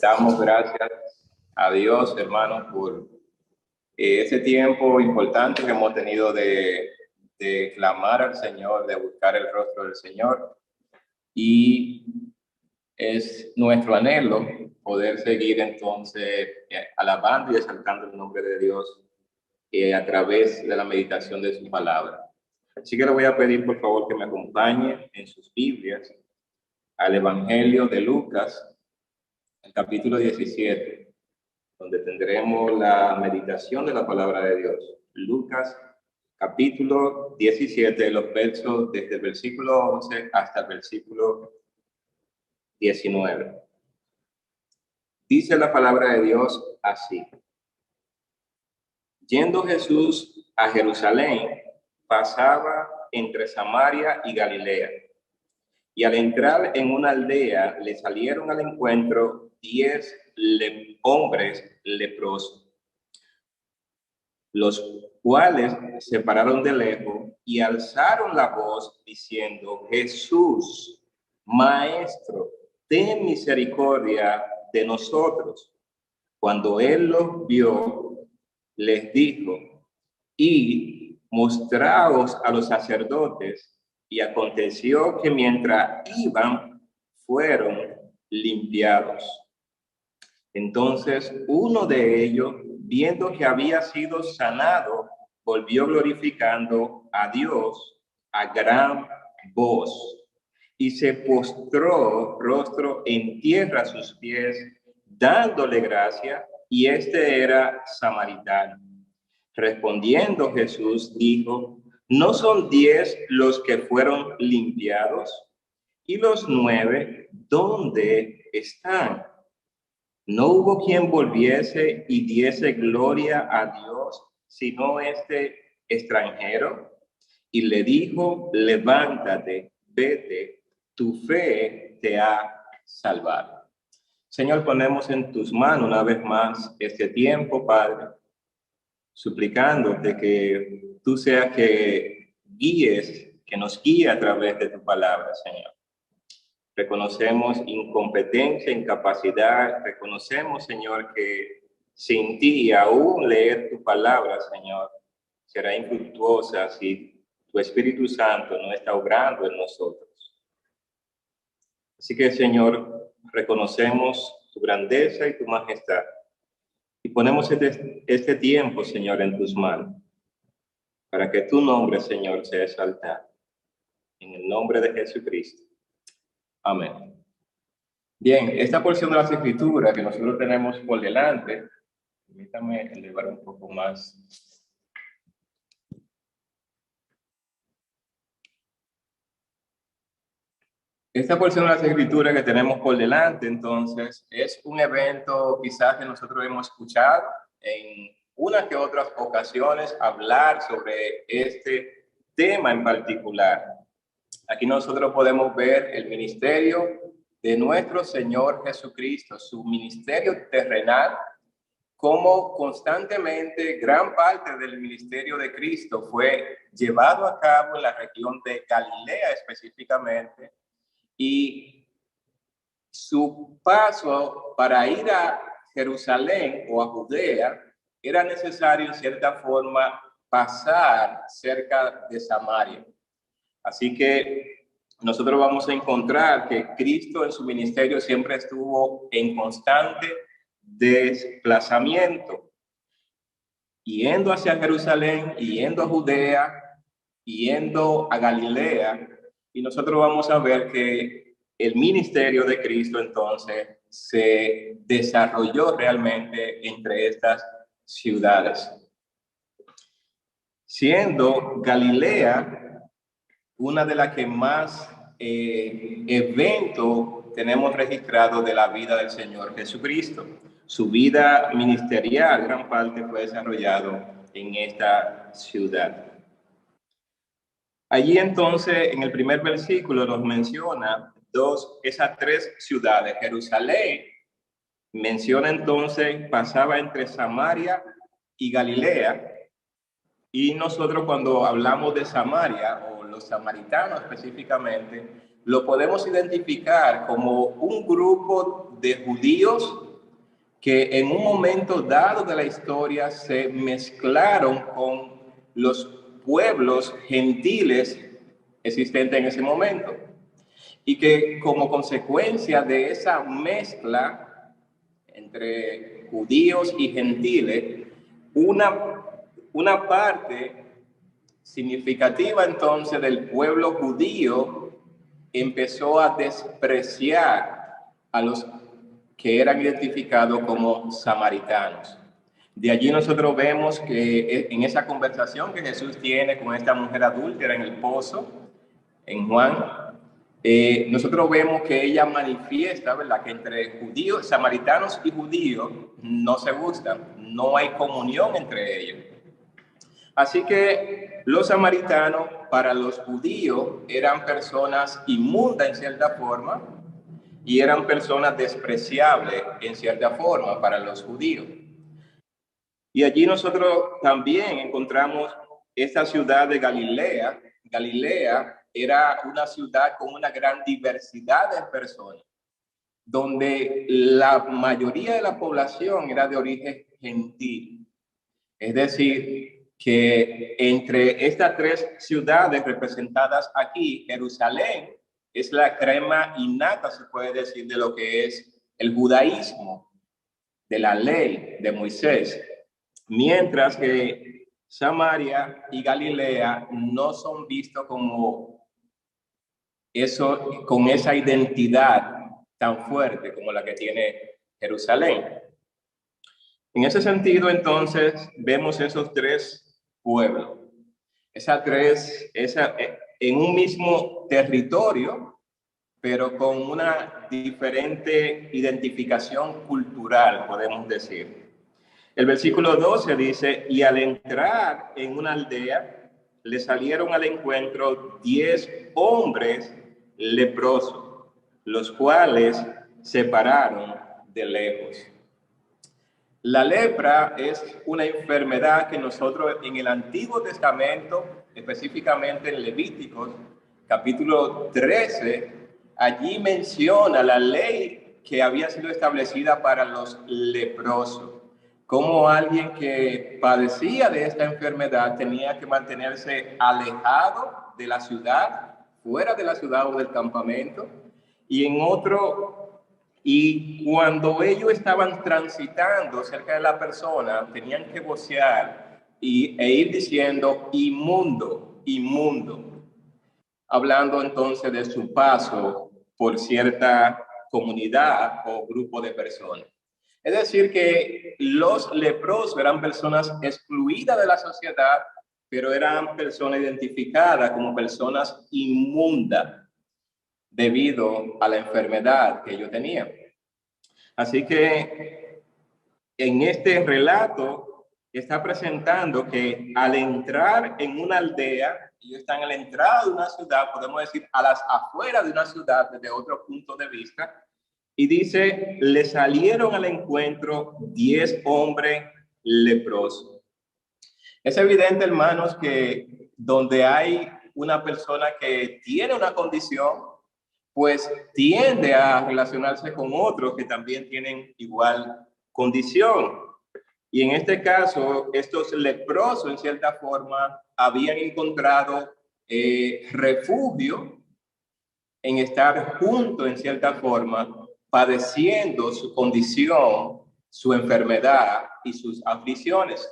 Damos gracias a Dios, hermanos, por ese tiempo importante que hemos tenido de clamar al Señor, de buscar el rostro del Señor. Y es nuestro anhelo poder seguir entonces alabando y exaltando el nombre de Dios a través de la meditación de su palabra. Así que le voy a pedir por favor que me acompañe en sus Biblias al Evangelio de Lucas, el capítulo 17, donde tendremos la meditación de la palabra de Dios. Lucas, capítulo 17, los versos desde el versículo 11 hasta el versículo 19. Dice la palabra de Dios así: Yendo Jesús a Jerusalén, pasaba entre Samaria y Galilea. Y al entrar en una aldea, le salieron al encuentro 10 hombres leprosos, los cuales se pararon de lejos y alzaron la voz diciendo: Jesús, Maestro, ten misericordia de nosotros. Cuando él los vio, les dijo: y mostraos a los sacerdotes. Y aconteció que mientras iban, fueron limpiados. Entonces uno de ellos, viendo que había sido sanado, volvió glorificando a Dios a gran voz, y se postró rostro en tierra a sus pies, dándole gracia, y este era samaritano. Respondiendo Jesús dijo: ¿no son 10 los que fueron limpiados? ¿Y los 9 dónde están? No hubo quien volviese y diese gloria a Dios, sino este extranjero. Y le dijo: levántate, vete, tu fe te ha salvado. Señor, ponemos en tus manos una vez más este tiempo, Padre, suplicándote que tú seas que nos guíe a través de tu palabra, Señor. Reconocemos incompetencia, incapacidad. Reconocemos, Señor, que sin ti aún leer tu palabra, Señor, será infructuosa si tu Espíritu Santo no está obrando en nosotros. Así que, Señor, reconocemos tu grandeza y tu majestad. Y ponemos este tiempo, Señor, en tus manos, para que tu nombre, Señor, sea exaltado. En el nombre de Jesucristo. Amén. Bien, esta porción de las Escrituras que nosotros tenemos por delante, permítame elevar un poco más. Esta porción de las Escrituras que tenemos por delante, entonces, es un evento quizás que nosotros hemos escuchado en unas que otras ocasiones hablar sobre este tema en particular. Aquí nosotros podemos ver el ministerio de nuestro Señor Jesucristo, su ministerio terrenal, como constantemente gran parte del ministerio de Cristo fue llevado a cabo en la región de Galilea específicamente, y su paso para ir a Jerusalén o a Judea era necesario en cierta forma pasar cerca de Samaria. Así que nosotros vamos a encontrar que Cristo en su ministerio siempre estuvo en constante desplazamiento, yendo hacia Jerusalén, yendo a Judea, yendo a Galilea, y nosotros vamos a ver que el ministerio de Cristo entonces se desarrolló realmente entre estas ciudades, siendo Galilea una de las que más eventos tenemos registrados de la vida del Señor Jesucristo. Su vida ministerial, gran parte fue desarrollado en esta ciudad. Allí entonces, en el primer versículo nos menciona esas 3 ciudades. Jerusalén menciona entonces, pasaba entre Samaria y Galilea. Y nosotros cuando hablamos de Samaria, o los samaritanos específicamente, lo podemos identificar como un grupo de judíos que en un momento dado de la historia se mezclaron con los pueblos gentiles existentes en ese momento. Y que como consecuencia de esa mezcla entre judíos y gentiles, una parte significativa entonces del pueblo judío empezó a despreciar a los que eran identificados como samaritanos. De allí nosotros vemos que en esa conversación que Jesús tiene con esta mujer adúltera en el pozo, en Juan, nosotros vemos que ella manifiesta, ¿verdad?, que entre judíos, samaritanos y judíos no se gustan, no hay comunión entre ellos. Así que los samaritanos para los judíos eran personas inmundas en cierta forma y eran personas despreciables en cierta forma para los judíos. Y allí nosotros también encontramos esta ciudad de Galilea. Galilea era una ciudad con una gran diversidad de personas, donde la mayoría de la población era de origen gentil. Es decir, que entre estas tres ciudades representadas aquí, Jerusalén es la crema innata, se puede decir, de lo que es el judaísmo, de la ley de Moisés, mientras que Samaria y Galilea no son vistos como eso, con esa identidad tan fuerte como la que tiene Jerusalén. En ese sentido, entonces, vemos esos tres pueblos, en un mismo territorio, pero con una diferente identificación cultural, podemos decir. El versículo 12 dice, y al entrar en una aldea, le salieron al encuentro 10 hombres leprosos, los cuales se pararon de lejos. La lepra es una enfermedad que nosotros en el Antiguo Testamento, específicamente en Levíticos, capítulo 13, allí menciona la ley que había sido establecida para los leprosos. Como alguien que padecía de esta enfermedad tenía que mantenerse alejado de la ciudad, fuera de la ciudad o del campamento, y cuando ellos estaban transitando cerca de la persona, tenían que vocear e ir diciendo inmundo, inmundo, hablando entonces de su paso por cierta comunidad o grupo de personas. Es decir, que los leprosos eran personas excluidas de la sociedad, pero eran personas identificadas como personas inmundas debido a la enfermedad que ellos tenían. Así que en este relato está presentando que al entrar en una aldea, ellos están a la entrada de una ciudad, podemos decir a las afueras de una ciudad desde otro punto de vista, y dice, le salieron al encuentro 10 hombres leprosos. Es evidente, hermanos, que donde hay una persona que tiene una condición, pues tiende a relacionarse con otros que también tienen igual condición. Y en este caso, estos leprosos, en cierta forma, habían encontrado refugio en estar juntos, en cierta forma, padeciendo su condición, su enfermedad y sus aflicciones.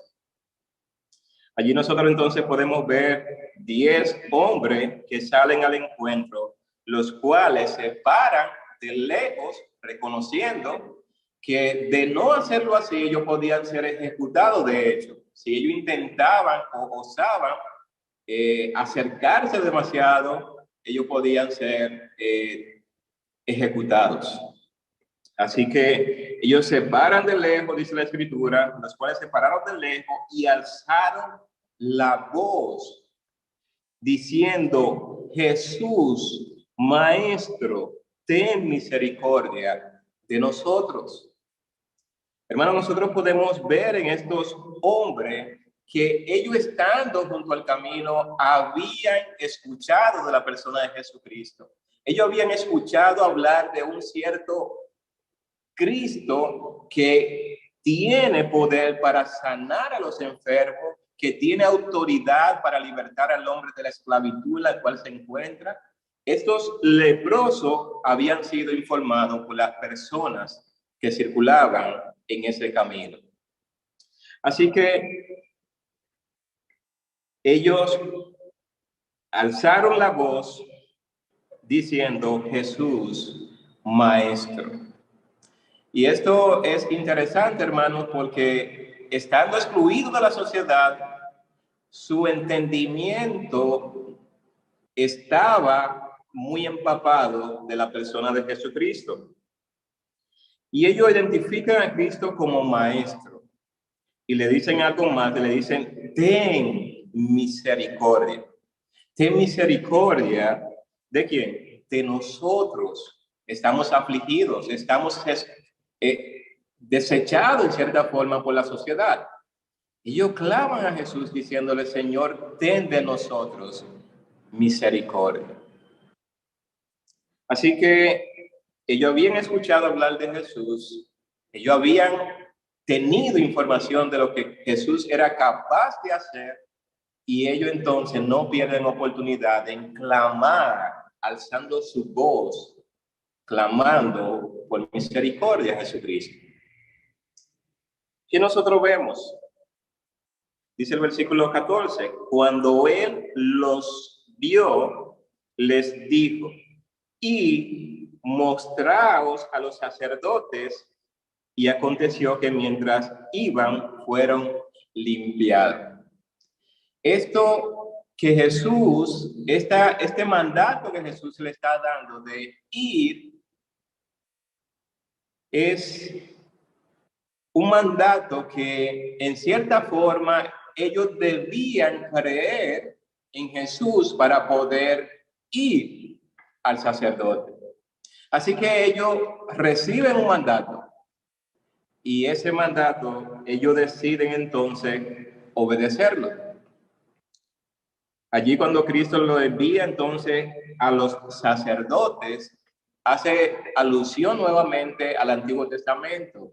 Allí nosotros entonces podemos ver 10 hombres que salen al encuentro, los cuales se paran de lejos, reconociendo que de no hacerlo así, ellos podían ser ejecutados. De hecho, si ellos intentaban o osaban acercarse demasiado, ellos podían ser ejecutados. Así que ellos se paran de lejos, dice la escritura, los cuales se pararon de lejos y alzaron la voz diciendo, Jesús, Maestro, ten misericordia de nosotros. Hermanos, nosotros podemos ver en estos hombres que ellos estando junto al camino habían escuchado de la persona de Jesucristo. Ellos habían escuchado hablar de un cierto Cristo que tiene poder para sanar a los enfermos, que tiene autoridad para libertar al hombre de la esclavitud en la cual se encuentra. Estos leprosos habían sido informados por las personas que circulaban en ese camino. Así que ellos alzaron la voz diciendo: Jesús, Maestro. Y esto es interesante, hermanos, porque estando excluido de la sociedad, su entendimiento estaba muy empapado de la persona de Jesucristo. Y ellos identifican a Cristo como Maestro. Y le dicen algo más, le dicen: ten misericordia. Ten misericordia, ¿de quién? De nosotros. Estamos afligidos, estamos desechados en cierta forma por la sociedad. Ellos claman a Jesús diciéndole: Señor, ten de nosotros misericordia. Así que ellos habían escuchado hablar de Jesús, ellos habían tenido información de lo que Jesús era capaz de hacer, y ellos entonces no pierden oportunidad en clamar, alzando su voz, clamando por misericordia a Jesucristo. ¿Qué nosotros vemos? Dice el versículo 14, cuando él los vio, les dijo: y mostraos a los sacerdotes. Y aconteció que mientras iban, fueron limpiados. Esto que Jesús, este mandato que Jesús le está dando de ir, es un mandato que en cierta forma ellos debían creer en Jesús para poder ir al sacerdote. Así que ellos reciben un mandato, y ese mandato ellos deciden entonces obedecerlo. Allí cuando Cristo lo envía entonces a los sacerdotes, hace alusión nuevamente al Antiguo Testamento.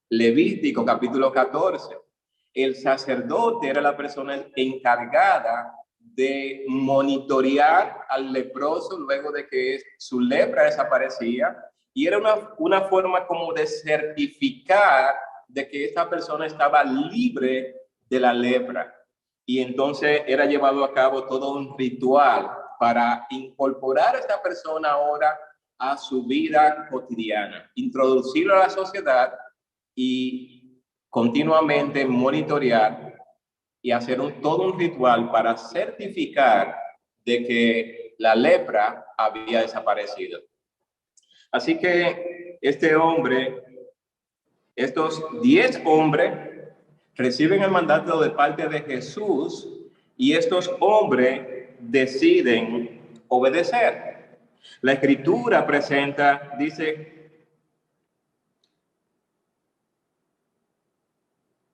Levítico capítulo 14. El sacerdote era la persona encargada de monitorear al leproso luego de que su lepra desaparecía, y era una forma como de certificar de que esta persona estaba libre de la lepra. Y entonces era llevado a cabo todo un ritual para incorporar a esta persona ahora a su vida cotidiana, introducirlo a la sociedad y continuamente monitorear y hacer todo un ritual para certificar de que la lepra había desaparecido. Así que estos 10 hombres reciben el mandato de parte de Jesús, y estos hombres deciden obedecer. La Escritura presenta, dice,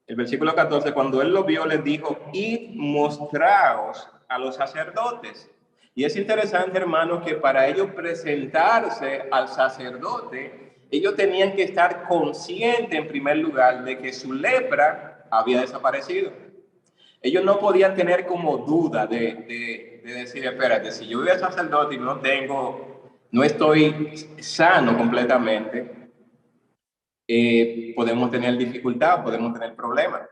el versículo 14, cuando él lo vio, les dijo: id, mostraos a los sacerdotes. Y es interesante, hermanos, que para ellos presentarse al sacerdote, ellos tenían que estar conscientes, en primer lugar, de que su lepra había desaparecido. Ellos no podían tener como duda de decir: espérate, si yo voy al sacerdote y no estoy sano completamente, podemos tener dificultad, podemos tener problemas.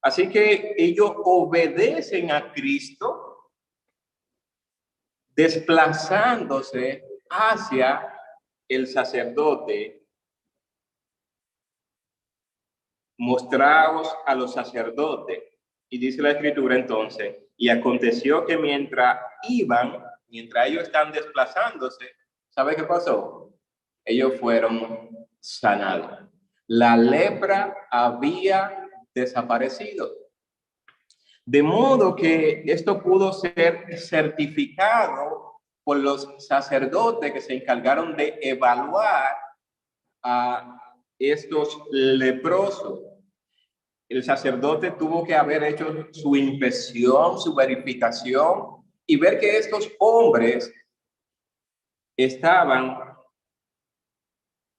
Así que ellos obedecen a Cristo, desplazándose hacia el sacerdote. Mostraos a los sacerdotes. Y dice la Escritura entonces: y aconteció que mientras ellos están desplazándose, ¿sabe qué pasó? Ellos fueron sanados. La lepra había desaparecido. De modo que esto pudo ser certificado por los sacerdotes que se encargaron de evaluar a estos leprosos. El sacerdote tuvo que haber hecho su inspección, su verificación, y ver que estos hombres estaban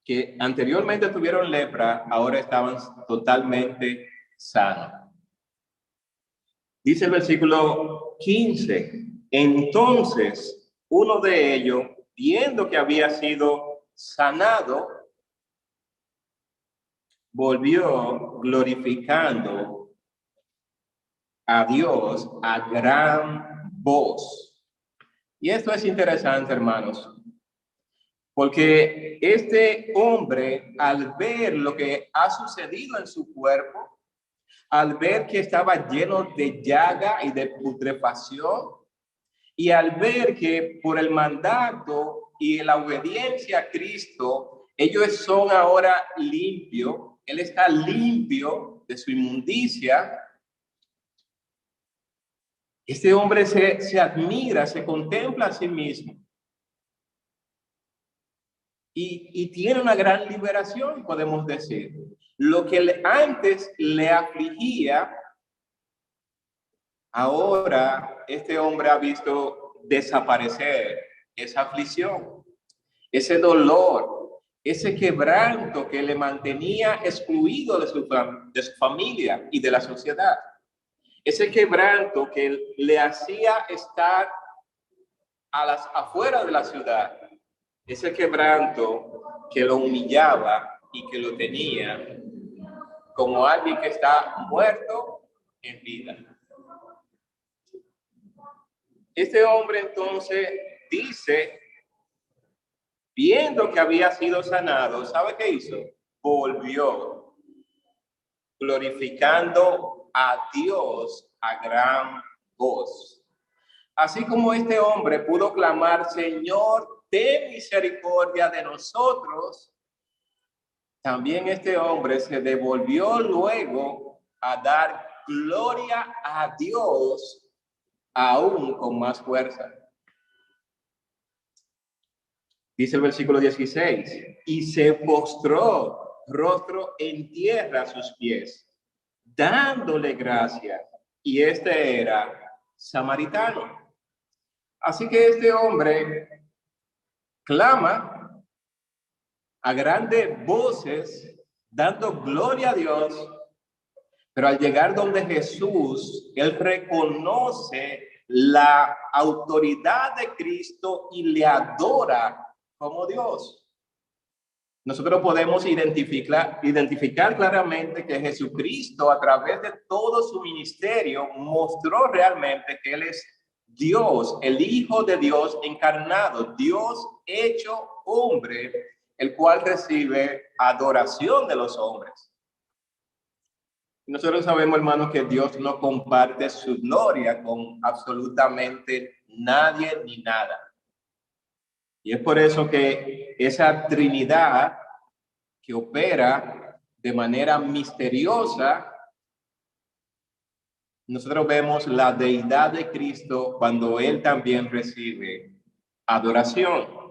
que anteriormente tuvieron lepra, ahora estaban totalmente sanos. Dice el versículo 15, entonces uno de ellos, viendo que había sido sanado, volvió glorificando a Dios a gran voz. Y esto es interesante, hermanos, porque este hombre, al ver lo que ha sucedido en su cuerpo, al ver que estaba lleno de llaga y de putrefacción, y al ver que por el mandato y la obediencia a Cristo, ellos son ahora limpios, él está limpio de su inmundicia, este hombre se admira, se contempla a sí mismo y tiene una gran liberación, podemos decir. Lo que antes le afligía, ahora este hombre ha visto desaparecer esa aflicción, ese dolor, ese quebranto que le mantenía excluido de su familia y de la sociedad. Ese quebranto que le hacía estar a las afueras de la ciudad, ese quebranto que lo humillaba y que lo tenía como alguien que está muerto en vida. Este hombre entonces dice, viendo que había sido sanado, ¿sabe qué hizo? Volvió glorificando a Dios a gran voz. Así como este hombre pudo clamar, Señor, ten misericordia de nosotros, también este hombre se devolvió luego a dar gloria a Dios aún con más fuerza. Dice el versículo 16, y se postró rostro en tierra a sus pies, dándole gracia. Y este era samaritano. Así que este hombre clama a grandes voces, dando gloria a Dios, pero al llegar donde Jesús, él reconoce la autoridad de Cristo y le adora como Dios. Nosotros podemos identificar claramente que Jesucristo, a través de todo su ministerio, mostró realmente que Él es Dios, el Hijo de Dios encarnado, Dios hecho hombre, el cual recibe adoración de los hombres. Nosotros sabemos, hermanos, que Dios no comparte su gloria con absolutamente nadie ni nada. Y es por eso que esa Trinidad que opera de manera misteriosa, nosotros vemos la deidad de Cristo cuando Él también recibe adoración.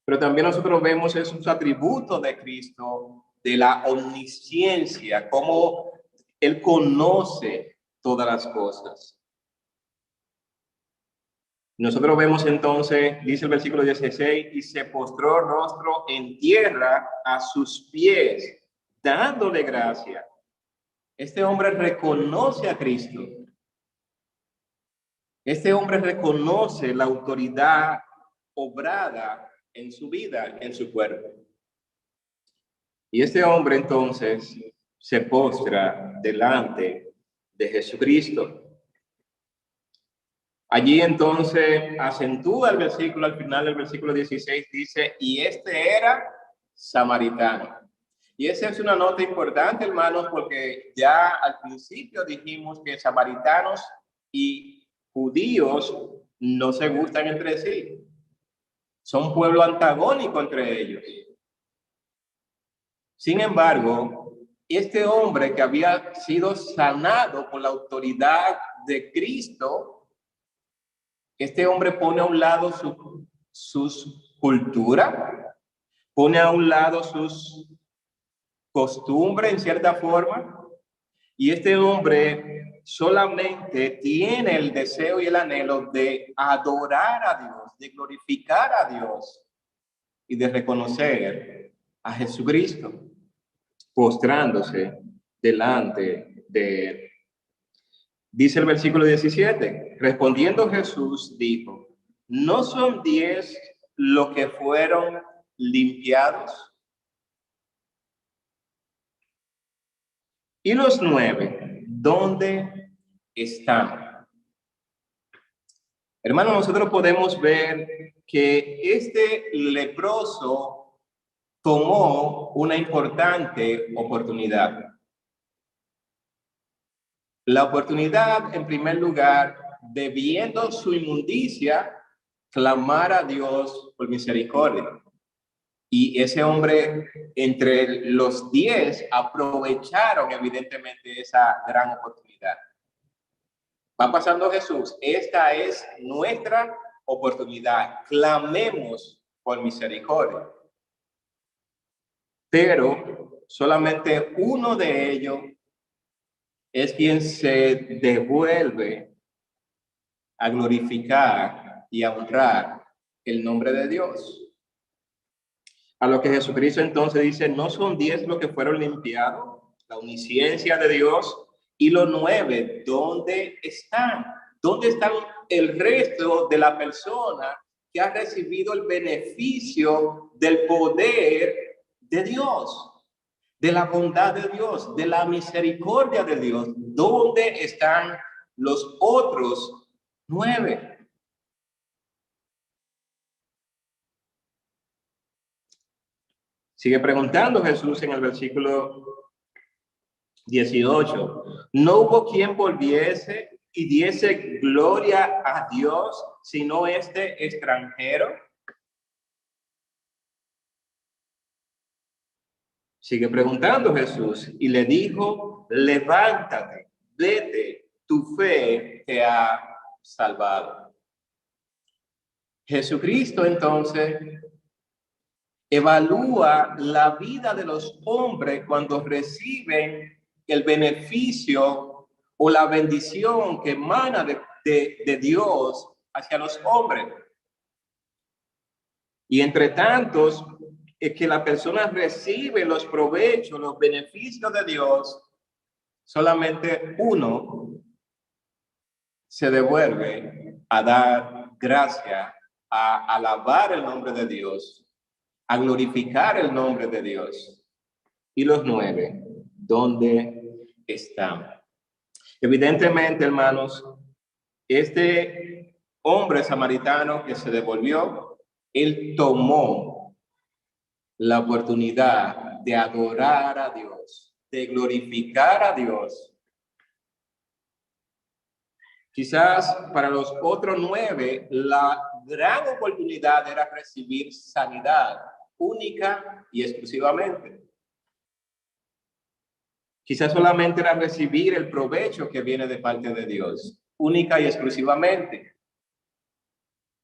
Pero también nosotros vemos esos atributos de Cristo, de la omnisciencia, cómo Él conoce todas las cosas. Nosotros vemos entonces, dice el versículo 16, y se postró rostro en tierra a sus pies, dándole gracia. Este hombre reconoce a Cristo. Este hombre reconoce la autoridad obrada en su vida, en su cuerpo. Y este hombre entonces se postra delante de Jesucristo. Allí entonces acentúa el versículo, al final del versículo 16 dice, y este era samaritano. Y esa es una nota importante, hermanos, porque ya al principio dijimos que samaritanos y judíos no se gustan entre sí. Son pueblo antagónico entre ellos. Sin embargo, este hombre que había sido sanado por la autoridad de Cristo, este hombre pone a un lado sus culturas, pone a un lado sus costumbres en cierta forma, y este hombre solamente tiene el deseo y el anhelo de adorar a Dios, de glorificar a Dios. y de reconocer a Jesucristo, postrándose delante de él. Dice el versículo 17, respondiendo Jesús dijo, ¿no son 10 los que fueron limpiados? ¿Y los 9, dónde están? Hermanos, nosotros podemos ver que este leproso tomó una importante oportunidad. La oportunidad, en primer lugar, de viendo su inmundicia, clamar a Dios por misericordia. Y ese hombre, entre los 10, aprovecharon evidentemente esa gran oportunidad. Va pasando Jesús, esta es nuestra oportunidad. Clamemos por misericordia. Pero solamente uno de ellos es quien se devuelve a glorificar y a honrar el nombre de Dios. A lo que Jesucristo entonces dice, ¿no son 10 los que fueron limpiados? La omnisciencia de Dios. Y los 9, ¿dónde están? ¿Dónde están el resto de la persona que ha recibido el beneficio del poder de Dios, de la bondad de Dios, de la misericordia de Dios? ¿Dónde están los otros 9? Sigue preguntando Jesús en el versículo 18. No hubo quien volviese y diese gloria a Dios, sino este extranjero. Sigue preguntando Jesús y le dijo, levántate, vete, tu fe te ha salvado. Jesucristo entonces evalúa la vida de los hombres cuando reciben el beneficio o la bendición que emana de Dios hacia los hombres. Y entre tantos, es que la persona recibe los provechos, los beneficios de Dios, solamente uno se devuelve a dar gracia, a alabar el nombre de Dios, a glorificar el nombre de Dios. Y los 9, ¿dónde están? Evidentemente, hermanos, este hombre samaritano que se devolvió, él tomó la oportunidad de adorar a Dios, de glorificar a Dios. Quizás para los otros 9, la gran oportunidad era recibir sanidad única y exclusivamente. Quizás solamente era recibir el provecho que viene de parte de Dios, única y exclusivamente.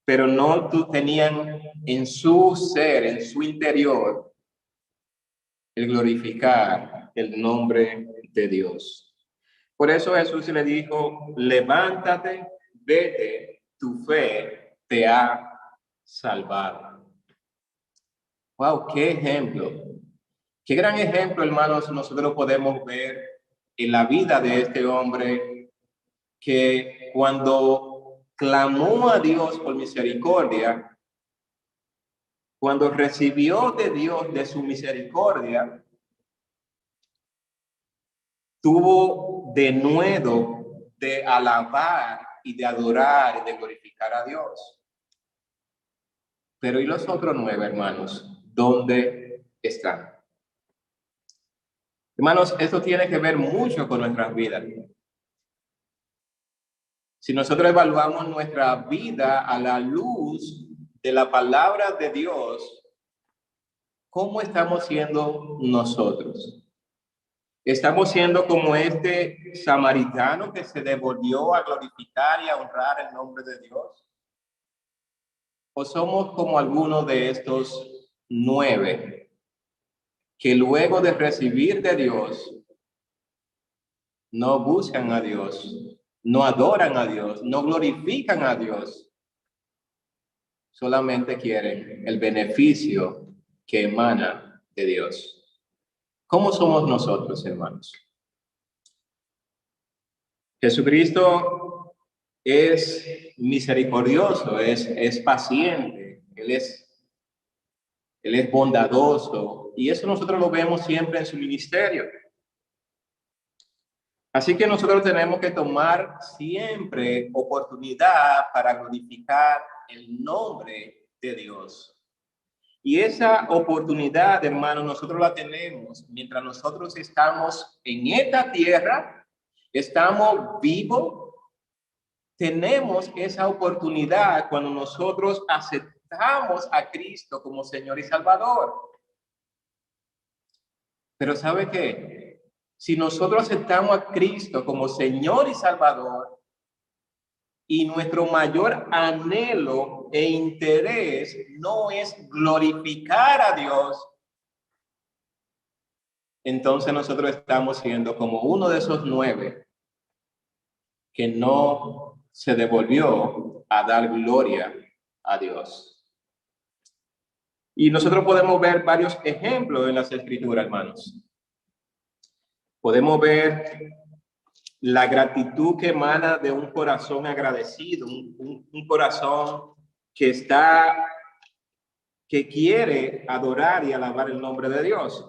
Pero no tenían en su ser, en su interior, el glorificar el nombre de Dios. Por eso Jesús le dijo, levántate, vete, tu fe te ha salvado. Wow, qué ejemplo. Qué gran ejemplo, hermanos, nosotros podemos ver en la vida de este hombre que cuando clamó a Dios por misericordia, cuando recibió de Dios de su misericordia, tuvo de nuevo de alabar y de adorar y de glorificar a Dios. Pero ¿y los otros 9, hermanos? ¿Dónde están? Hermanos, esto tiene que ver mucho con nuestras vidas. Si nosotros evaluamos nuestra vida a la luz de la palabra de Dios, ¿cómo estamos siendo nosotros? ¿Estamos siendo como este samaritano que se devolvió a glorificar y a honrar el nombre de Dios? ¿O somos como algunos de estos 9 que luego de recibir de Dios no buscan a Dios, no adoran a Dios, no glorifican a Dios, solamente quieren el beneficio que emana de Dios. ¿Cómo somos nosotros, hermanos? Jesucristo es misericordioso, es paciente, Él es bondadoso, y eso nosotros lo vemos siempre en su ministerio. Así que nosotros tenemos que tomar siempre oportunidad para glorificar el nombre de Dios. Y esa oportunidad, hermano, nosotros la tenemos mientras nosotros estamos en esta tierra, estamos vivos. Tenemos esa oportunidad cuando nosotros aceptamos a Cristo como Señor y Salvador. Pero ¿sabe qué? Si nosotros aceptamos a Cristo como Señor y Salvador, y nuestro mayor anhelo e interés no es glorificar a Dios, entonces nosotros estamos siendo como uno de esos 9 que no se devolvió a dar gloria a Dios. Y nosotros podemos ver varios ejemplos en las Escrituras, hermanos. Podemos ver la gratitud que emana de un corazón agradecido, un corazón que quiere adorar y alabar el nombre de Dios.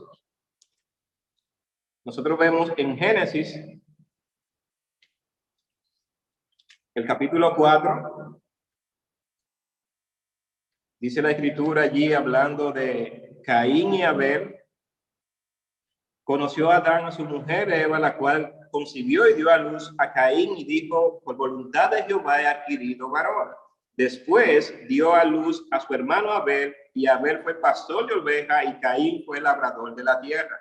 Nosotros vemos en Génesis, el capítulo 4, dice la Escritura allí hablando de Caín y Abel. Conoció a Adán a su mujer Eva, la cual concibió y dio a luz a Caín y dijo, por voluntad de Jehová he adquirido varón. Después dio a luz a su hermano Abel, y Abel fue pastor de ovejas y Caín fue labrador de la tierra.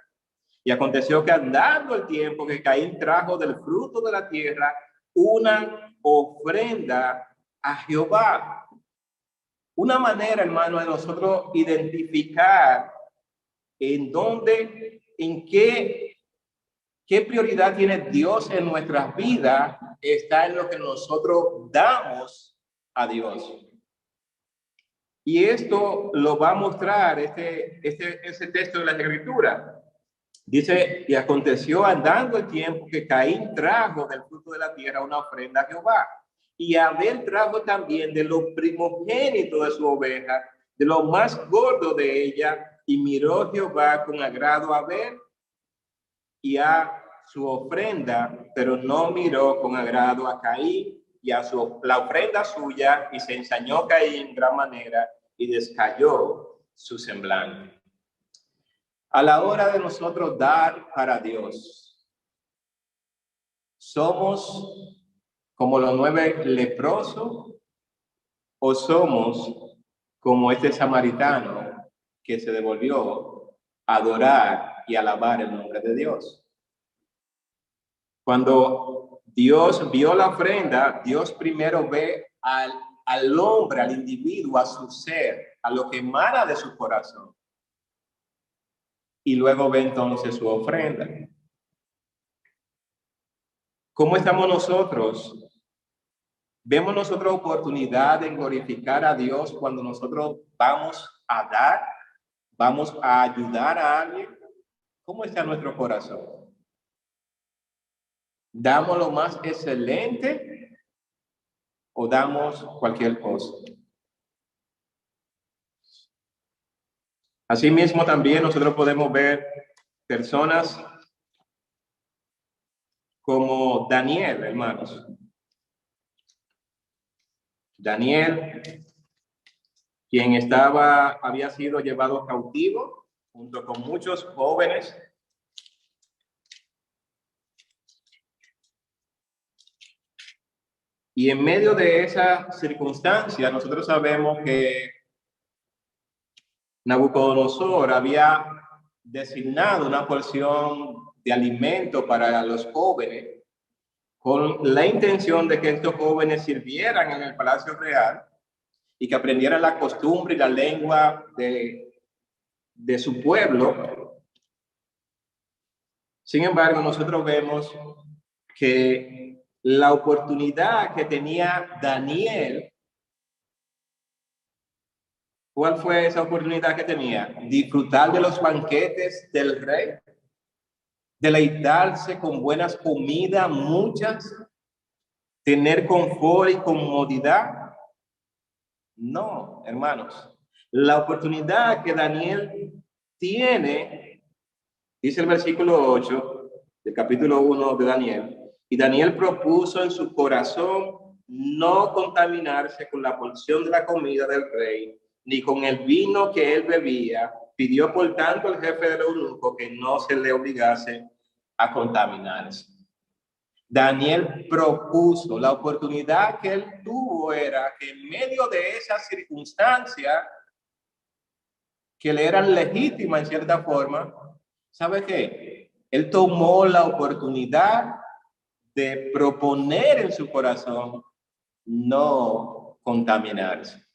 Y aconteció que andando el tiempo, que Caín trajo del fruto de la tierra una ofrenda a Jehová. Una manera, hermano, de nosotros identificar en dónde, en qué prioridad tiene Dios en nuestras vidas, está en lo que nosotros damos a Dios. Y esto lo va a mostrar ese texto de la Escritura. Dice, y aconteció andando el tiempo que Caín trajo del fruto de la tierra una ofrenda a Jehová. Y Abel trajo también de lo primogénito de su oveja, de lo más gordo de ella, y miró Jehová con agrado a Abel y a su ofrenda, pero no miró con agrado a Caín y a la ofrenda suya, y se ensañó Caín en gran manera y descayó su semblante. A la hora de nosotros dar para Dios, ¿somos como los 9 leprosos o somos como este samaritano que se devolvió a adorar y alabar el nombre de Dios? Cuando Dios vio la ofrenda, Dios primero ve al hombre, al individuo, a su ser, a lo que emana de su corazón. Y luego ve entonces su ofrenda. ¿Cómo estamos nosotros? ¿Vemos nosotros oportunidad de glorificar a Dios cuando nosotros vamos a dar, vamos a ayudar a alguien? ¿Cómo está nuestro corazón? ¿Damos lo más excelente o damos cualquier cosa? Asimismo, también nosotros podemos ver personas como Daniel, hermanos. Daniel, quien había sido llevado cautivo junto con muchos jóvenes. Y en medio de esa circunstancia, nosotros sabemos que Nabucodonosor había designado una porción de alimento para los jóvenes con la intención de que estos jóvenes sirvieran en el Palacio Real y que aprendieran la costumbre y la lengua de su pueblo. Sin embargo, nosotros vemos que la oportunidad que tenía Daniel ¿Cuál fue esa oportunidad que tenía? Disfrutar de los banquetes del rey, deleitarse con buenas comidas, muchas, tener confort y comodidad. No, hermanos. La oportunidad que Daniel tiene, dice el versículo 8 del capítulo 1 de Daniel, y Daniel propuso en su corazón no contaminarse con la porción de la comida del rey, ni con el vino que él bebía. Pidió por tanto al jefe del eunuco que no se le obligase a contaminarse. Daniel propuso, la oportunidad que él tuvo era que en medio de esas circunstancias que le eran legítimas en cierta forma, ¿sabe qué? Él tomó la oportunidad de proponer en su corazón no contaminarse.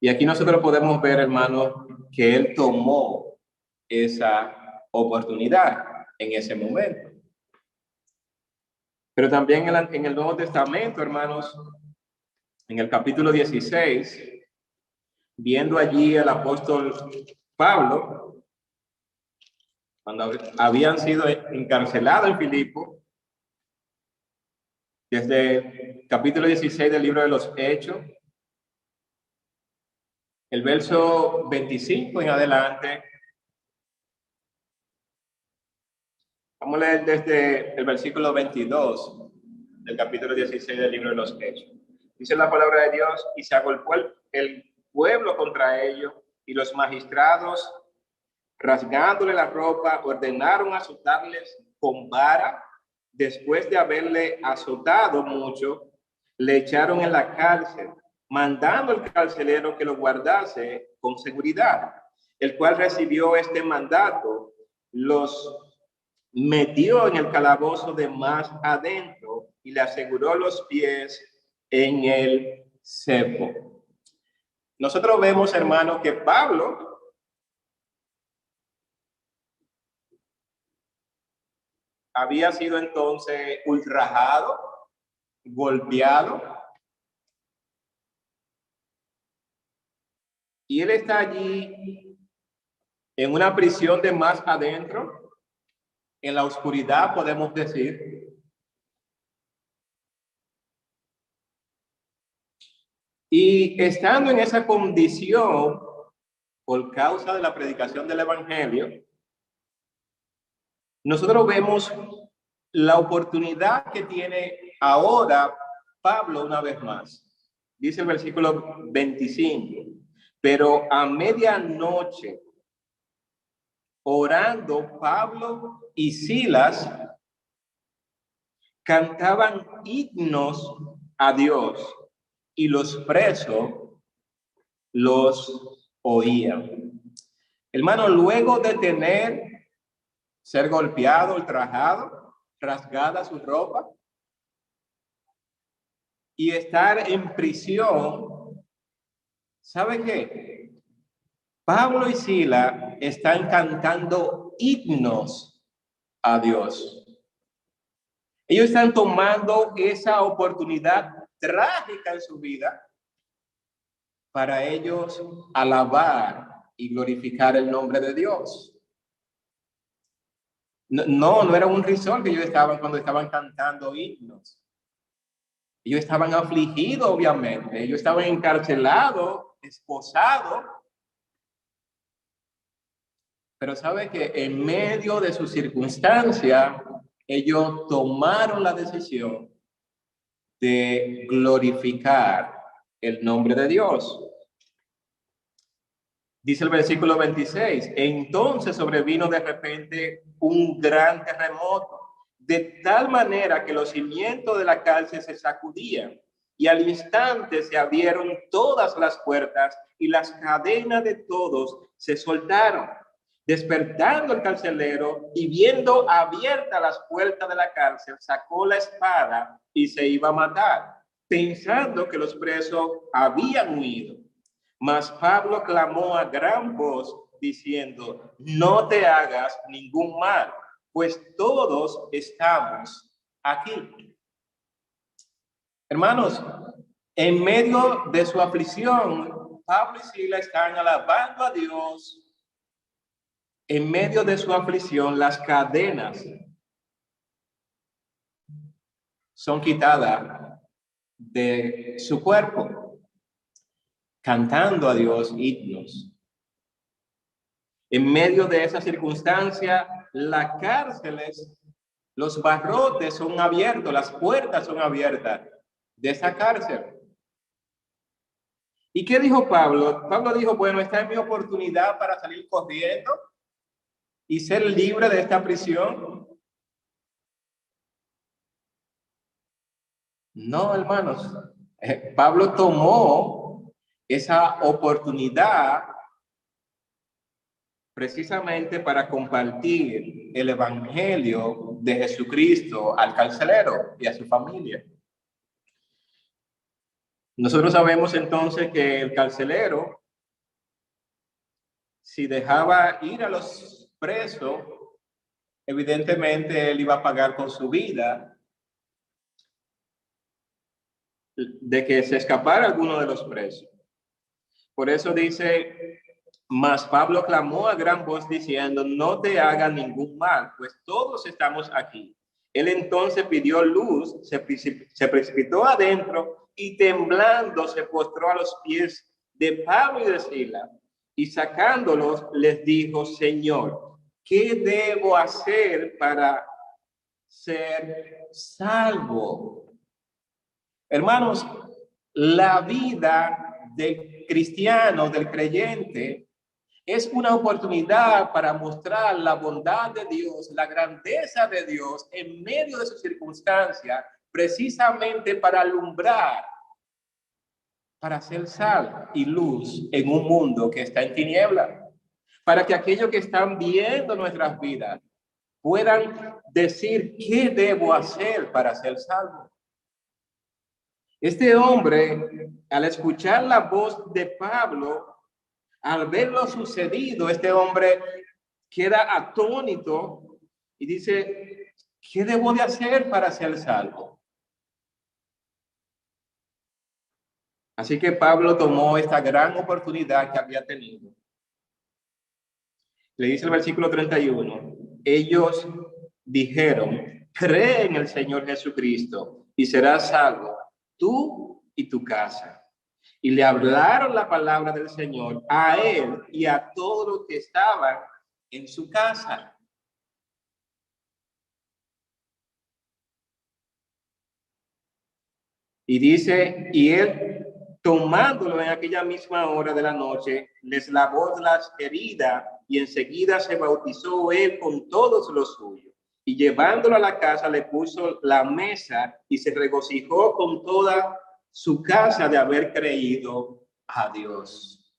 Y aquí nosotros podemos ver, hermanos, que él tomó esa oportunidad en ese momento. Pero también en el Nuevo Testamento, hermanos, en el capítulo 16, viendo allí al apóstol Pablo, cuando habían sido encarcelados en Filipo, desde el capítulo 16 del libro de los Hechos, el verso 25 en adelante, vamos a leer desde el versículo 22 del capítulo 16 del libro de los Hechos. Dice la palabra de Dios: y se agolpó el pueblo contra ellos, y los magistrados, rasgándole la ropa, ordenaron azotarles con vara. Después de haberle azotado mucho, le echaron en la cárcel, mandando al carcelero que lo guardase con seguridad, el cual recibió este mandato, los metió en el calabozo de más adentro y le aseguró los pies en el cepo. Nosotros vemos, hermanos, que Pablo había sido entonces ultrajado, golpeado, y él está allí en una prisión de más adentro, en la oscuridad, podemos decir. Y estando en esa condición, por causa de la predicación del evangelio, nosotros vemos la oportunidad que tiene ahora Pablo una vez más. Dice el versículo 25, pero a medianoche, orando, Pablo y Silas cantaban himnos a Dios, y los presos los oían. Hermano, luego de ser golpeado, ultrajado, rasgada su ropa y estar en prisión, ¿sabe qué? Pablo y Silas están cantando himnos a Dios. Ellos están tomando esa oportunidad trágica en su vida para ellos alabar y glorificar el nombre de Dios. No era un risor que ellos estaban cuando estaban cantando himnos. Ellos estaban afligidos, obviamente. Ellos estaban encarcelados, esposados. Pero sabe que en medio de su circunstancia, ellos tomaron la decisión de glorificar el nombre de Dios. Dice el versículo 26, entonces sobrevino de repente un gran terremoto, de tal manera que los cimientos de la cárcel se sacudían, y al instante se abrieron todas las puertas y las cadenas de todos se soltaron. Despertando el carcelero y viendo abiertas las puertas de la cárcel, sacó la espada y se iba a matar, pensando que los presos habían huido. Mas Pablo clamó a gran voz diciendo, no te hagas ningún mal, pues todos estamos aquí. Hermanos, En medio de su aflicción, Pablo y Silas están alabando a Dios. En medio de su aflicción, las cadenas son quitadas de su cuerpo, cantando a Dios himnos. En medio de esa circunstancia, las cárceles, los barrotes son abiertos, las puertas son abiertas de esa cárcel. ¿Y qué dijo Pablo? Pablo dijo, bueno, esta es mi oportunidad para salir corriendo y ser libre de esta prisión. No, hermanos. Pablo tomó esa oportunidad precisamente para compartir el evangelio de Jesucristo al carcelero y a su familia. Nosotros sabemos entonces que el carcelero, si dejaba ir a los presos, evidentemente él iba a pagar con su vida de que se escapara alguno de los presos. Por eso dice, mas Pablo clamó a gran voz diciendo, no te haga ningún mal, pues todos estamos aquí. Él entonces pidió luz, se precipitó adentro y temblando se postró a los pies de Pablo y de Silas. Y sacándolos les dijo, Señor, ¿qué debo hacer para ser salvo? Hermanos, la vida del cristiano, del creyente, es una oportunidad para mostrar la bondad de Dios, la grandeza de Dios en medio de sus circunstancias, precisamente para alumbrar, para hacer sal y luz en un mundo que está en tiniebla, para que aquellos que están viendo nuestras vidas puedan decir, ¿qué debo hacer para ser salvo? Este hombre, al escuchar la voz de Pablo, al ver lo sucedido, este hombre queda atónito y dice, ¿qué debo de hacer para ser salvo? Así que Pablo tomó esta gran oportunidad que había tenido. Le dice el versículo 31, ellos dijeron, cree en el Señor Jesucristo y serás salvo, tú y tu casa. Y le hablaron la palabra del Señor a él y a todos los que estaban en su casa. Y dice, y él, tomándolo en aquella misma hora de la noche, les lavó las heridas y enseguida se bautizó él con todos los suyos. Y llevándolo a la casa le puso la mesa y se regocijó con toda su casa de haber creído a Dios.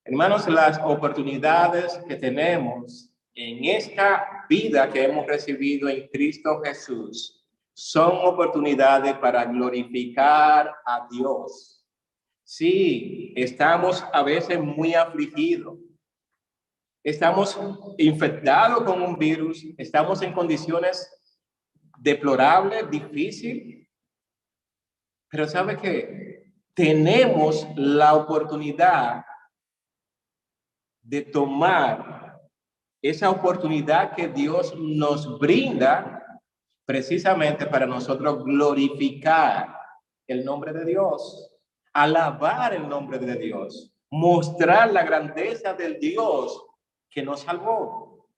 Hermanos, las oportunidades que tenemos en esta vida que hemos recibido en Cristo Jesús son oportunidades para glorificar a Dios. Sí, estamos a veces muy afligidos. Estamos infectados con un virus, estamos en condiciones deplorables, difíciles, pero ¿sabe qué? Tenemos la oportunidad de tomar esa oportunidad que Dios nos brinda precisamente para nosotros glorificar el nombre de Dios, alabar el nombre de Dios, mostrar la grandeza del Dios que nos salvó.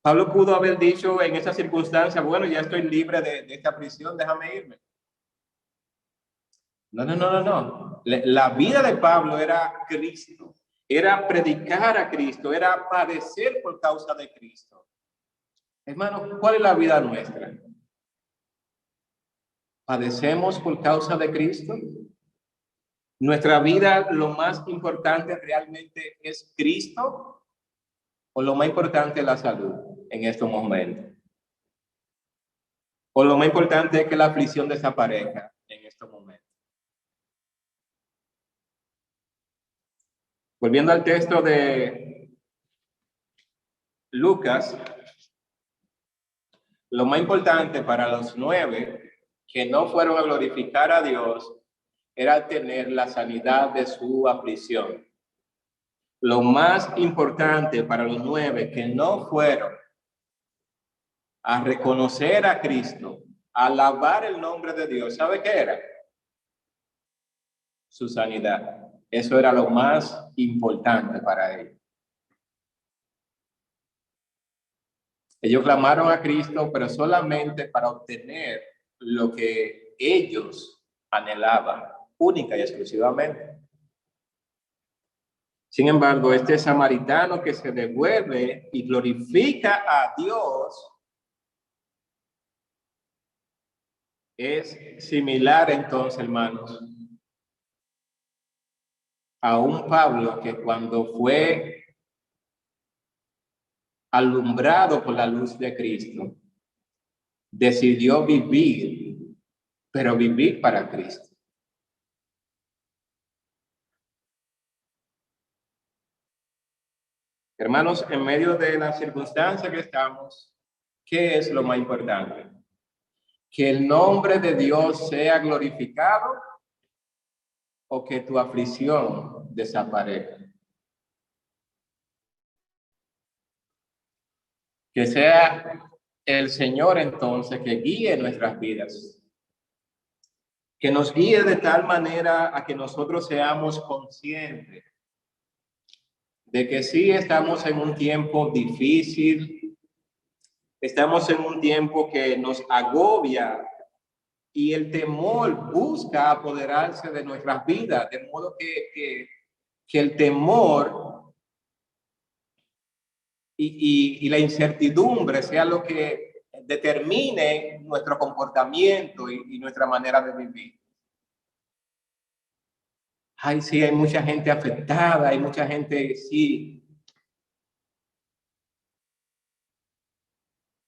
Pablo pudo haber dicho en esa circunstancia, bueno, ya estoy libre de esta prisión, déjame irme. No. La vida de Pablo era Cristo, era predicar a Cristo, era padecer por causa de Cristo. Hermano, ¿cuál es la vida nuestra? ¿Padecemos por causa de Cristo? ¿Nuestra vida lo más importante realmente es Cristo? ¿O lo más importante es la salud en estos momentos? ¿O lo más importante es que la aflicción desaparezca en estos momentos? Volviendo al texto de Lucas, lo más importante para los 9 que no fueron a glorificar a Dios era tener la sanidad de su aflicción. Lo más importante para los 9 que no fueron a reconocer a Cristo, a alabar el nombre de Dios, ¿sabe qué era? Su sanidad. Eso era lo más importante para ellos. Ellos clamaron a Cristo, pero solamente para obtener lo que ellos anhelaban, única y exclusivamente. Sin embargo, este samaritano que se devuelve y glorifica a Dios es similar entonces, hermanos, a un Pablo que cuando fue alumbrado por la luz de Cristo, decidió vivir, pero vivir para Cristo. Hermanos, en medio de la circunstancia que estamos, ¿qué es lo más importante? Que el nombre de Dios sea glorificado o que tu aflicción desaparezca. Que sea el Señor entonces que guíe nuestras vidas. Que nos guíe de tal manera a que nosotros seamos conscientes de que sí estamos en un tiempo difícil, estamos en un tiempo que nos agobia y el temor busca apoderarse de nuestras vidas, de modo que el temor y la incertidumbre sea lo que determine nuestro comportamiento y nuestra manera de vivir. Ay, sí, hay mucha gente afectada, hay mucha gente, sí.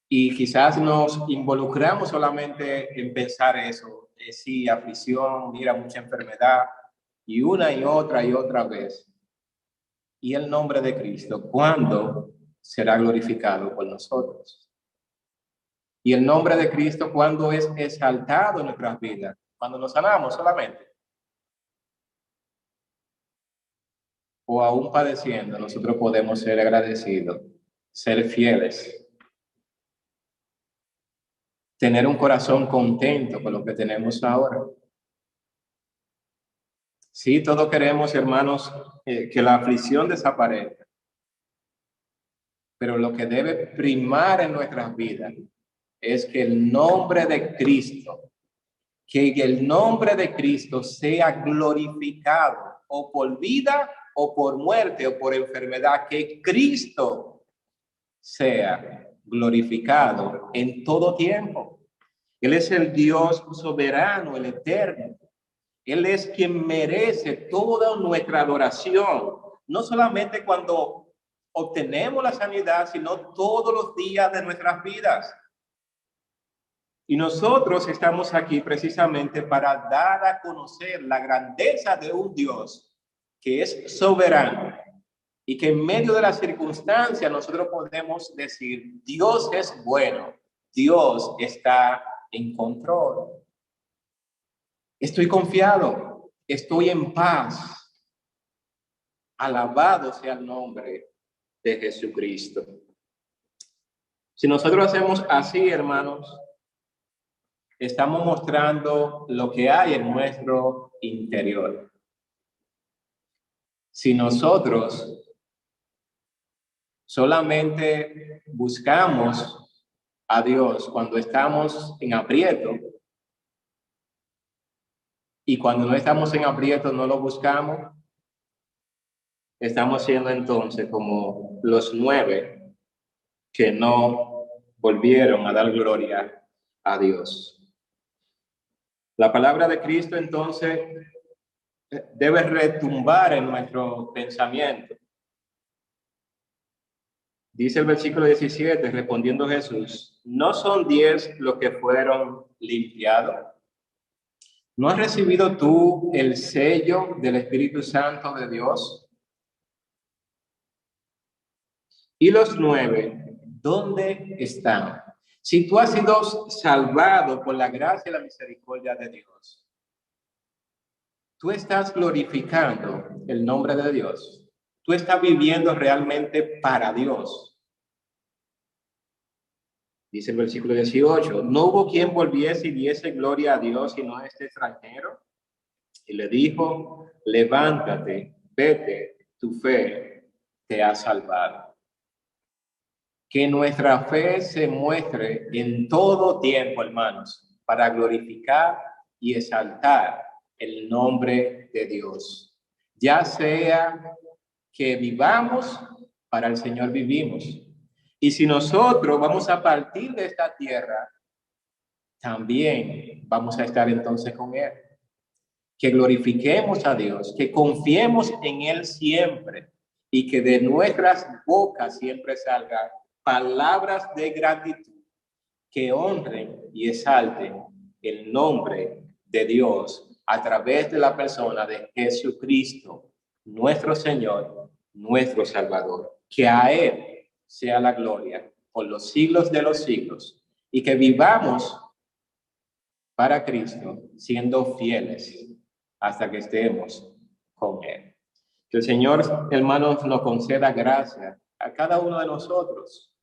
Y quizás nos involucramos solamente en pensar eso, sí, aflicción, mira, mucha enfermedad, y una y otra vez. Y el nombre de Cristo, ¿cuándo será glorificado por nosotros? Y el nombre de Cristo, ¿cuándo es exaltado en nuestras vidas? Cuando nos sanamos solamente. O aún padeciendo, nosotros podemos ser agradecidos, ser fieles, tener un corazón contento con lo que tenemos ahora. Sí, todos queremos, hermanos, que la aflicción desaparezca, pero lo que debe primar en nuestras vidas es que el nombre de Cristo, que el nombre de Cristo sea glorificado o por vida o por muerte o por enfermedad, que Cristo sea glorificado en todo tiempo. Él es el Dios soberano, el eterno. Él es quien merece toda nuestra adoración, no solamente cuando obtenemos la sanidad, sino todos los días de nuestras vidas. Y nosotros estamos aquí precisamente para dar a conocer la grandeza de un Dios que es soberano y que en medio de las circunstancias nosotros podemos decir, Dios es bueno, Dios está en control. Estoy confiado, estoy en paz. Alabado sea el nombre de Jesucristo. Si nosotros hacemos así, hermanos, estamos mostrando lo que hay en nuestro interior. Si nosotros solamente buscamos a Dios cuando estamos en aprieto y cuando no estamos en aprieto no lo buscamos, estamos siendo entonces como los 9 que no volvieron a dar gloria a Dios. La palabra de Cristo entonces debe retumbar en nuestro pensamiento. Dice el versículo 17, respondiendo Jesús, ¿no son 10 los que fueron limpiados? ¿No has recibido tú el sello del Espíritu Santo de Dios? ¿Y los 9, dónde están? Si tú has sido salvado por la gracia y la misericordia de Dios, tú estás glorificando el nombre de Dios. Tú estás viviendo realmente para Dios. Dice el versículo 18, no hubo quien volviese y diese gloria a Dios sino a este extranjero. Y le dijo, levántate, vete, tu fe te ha salvado. Que nuestra fe se muestre en todo tiempo, hermanos, para glorificar y exaltar el nombre de Dios. Ya sea que vivamos, para el Señor vivimos. Y si nosotros vamos a partir de esta tierra, también vamos a estar entonces con Él. Que glorifiquemos a Dios, que confiemos en Él siempre y que de nuestras bocas siempre salgan palabras de gratitud que honren y exalten el nombre de Dios a través de la persona de Jesucristo, nuestro Señor, nuestro Salvador. Que a Él sea la gloria por los siglos de los siglos y que vivamos para Cristo siendo fieles hasta que estemos con Él. Que el Señor, hermanos, nos conceda gracia a cada uno de nosotros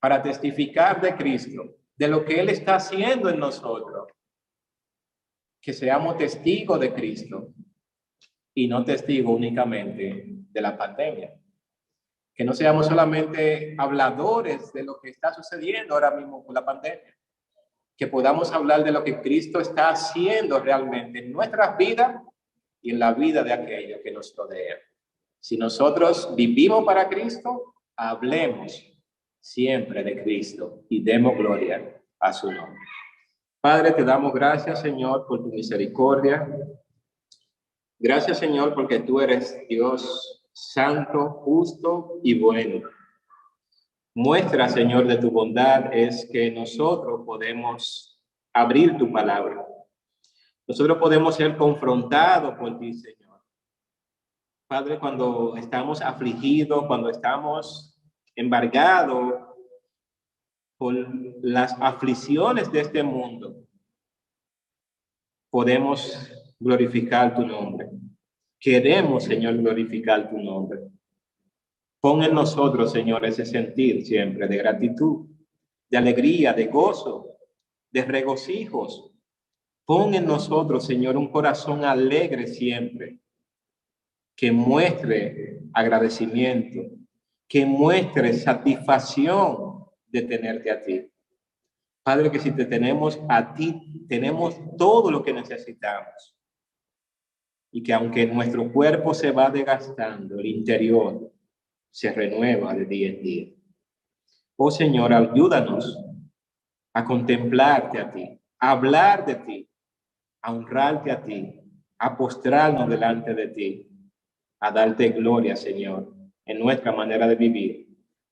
para testificar de Cristo, de lo que Él está haciendo en nosotros. Que seamos testigos de Cristo y no testigos únicamente de la pandemia. Que no seamos solamente habladores de lo que está sucediendo ahora mismo con la pandemia. Que podamos hablar de lo que Cristo está haciendo realmente en nuestras vidas y en la vida de aquellos que nos rodean. Si nosotros vivimos para Cristo, hablemos siempre de Cristo y demos gloria a su nombre. Padre, te damos gracias, Señor, por tu misericordia. Gracias, Señor, porque tú eres Dios santo, justo y bueno. Muestra, Señor, de tu bondad es que nosotros podemos abrir tu palabra. Nosotros podemos ser confrontados por ti, Señor. Padre, cuando estamos afligidos, cuando estamos embargados por las aflicciones de este mundo, podemos glorificar tu nombre. Queremos, Señor, glorificar tu nombre. Pon en nosotros, Señor, ese sentir siempre de gratitud, de alegría, de gozo, de regocijos. Pon en nosotros, Señor, un corazón alegre siempre, que muestre agradecimiento, que muestre satisfacción de tenerte a ti. Padre, que si te tenemos a ti, tenemos todo lo que necesitamos. Y que aunque nuestro cuerpo se va desgastando, el interior se renueva de día en día. Oh Señor, ayúdanos a contemplarte a ti, a hablar de ti, a honrarte a ti, a postrarnos delante de ti, a darte gloria, Señor, en nuestra manera de vivir,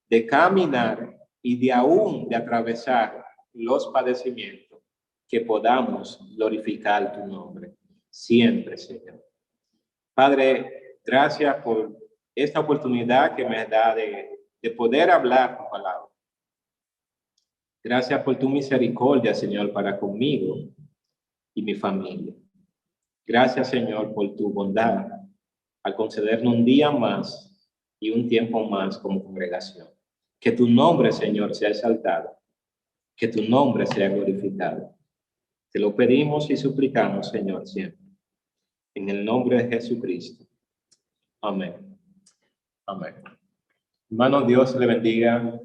de caminar y de aún de atravesar los padecimientos, que podamos glorificar tu nombre siempre, Señor. Padre, gracias por esta oportunidad que me da de poder hablar tu palabra. Gracias por tu misericordia, Señor, para conmigo y mi familia. Gracias, Señor, por tu bondad al concedernos un día más y un tiempo más como congregación. Que tu nombre, Señor, sea exaltado. Que tu nombre sea glorificado. Te lo pedimos y suplicamos, Señor, siempre. En el nombre de Jesucristo. Amén. Amén. Hermano, Dios le bendiga.